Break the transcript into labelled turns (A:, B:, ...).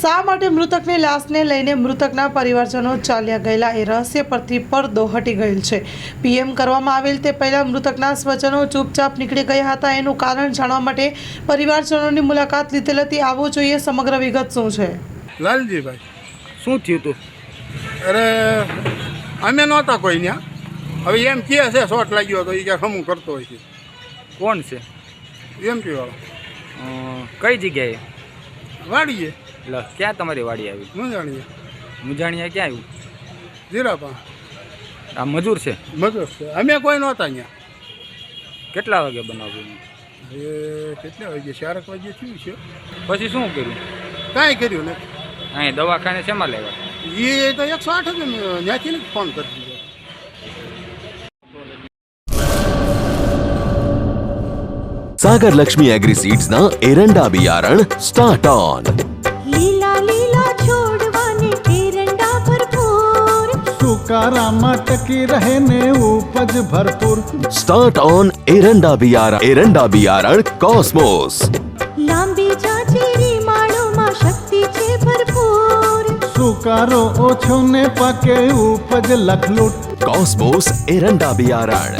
A: શા માટે મૃતકની લાશને લઈને મૃતકના પરિવારજનો ચાલ્યા ગયેલા એ રહસ્ય પરથી પડદો હટી ગયેલ છે। પીએમ કરવામાં આવેલ તે પહેલાં મૃતકના સ્વજનો ચૂપચાપ નીકળી ગયા હતા। એનું કારણ જાણવા માટે પરિવારજનોની મુલાકાત લીધેલ હતી। આવો જોઈએ સમગ્ર વિગત શું છે।
B: લાલજીભાઈ
C: શું થયું તું?
B: અરે અમે નહોતા કોઈ ત્યાં, હવે એમ કહે છે શોટ લાગ્યો તો એ ક્યાંક હમું કરતો હોય છે।
C: કોણ છે?
B: એમપી વાળો
C: કઈ જગ્યાએ?
B: વાડીએ
C: એટલે ક્યાં તમારી વાડી આવી?
B: ન જાણીએ
C: મુજાણીયા ક્યાં આવ્યું?
B: જીરાપા
C: આ મજૂર છે?
B: મજૂર છે, અમે કોઈ નહોતા ત્યાં।
C: કેટલા વાગે બનાવ્યું?
B: એ કેટલા વાગે? 4 વાગે થયું છે।
C: પછી શું કર્યું?
B: કાંઈ કર્યું નથી।
C: અહીં દવાખાને શેમાં લેવા?
B: એ તો 108 જ ત્યાંથી ને ફોન કરી દીધો।
D: सागर लक्ष्मी एग्रीसीड्स ना एरंडा बियारण स्टार्ट ऑन।
E: લીલા લીલા છોડવાને એરંડા ભરપૂર,
F: સુકારામાં ટકી રહે ને ઉપજ ભરપૂર।
D: स्टार्ट ऑन एरंडा बियारण कॉस्मोस।
E: લાંબી જાચેરી માળોમાં શક્તિ છે ભરપૂર,
F: સુકારો ઓછો ને પાકે ઉપજ લખલૂટ।
D: कॉस्मोस एरंडा बियारण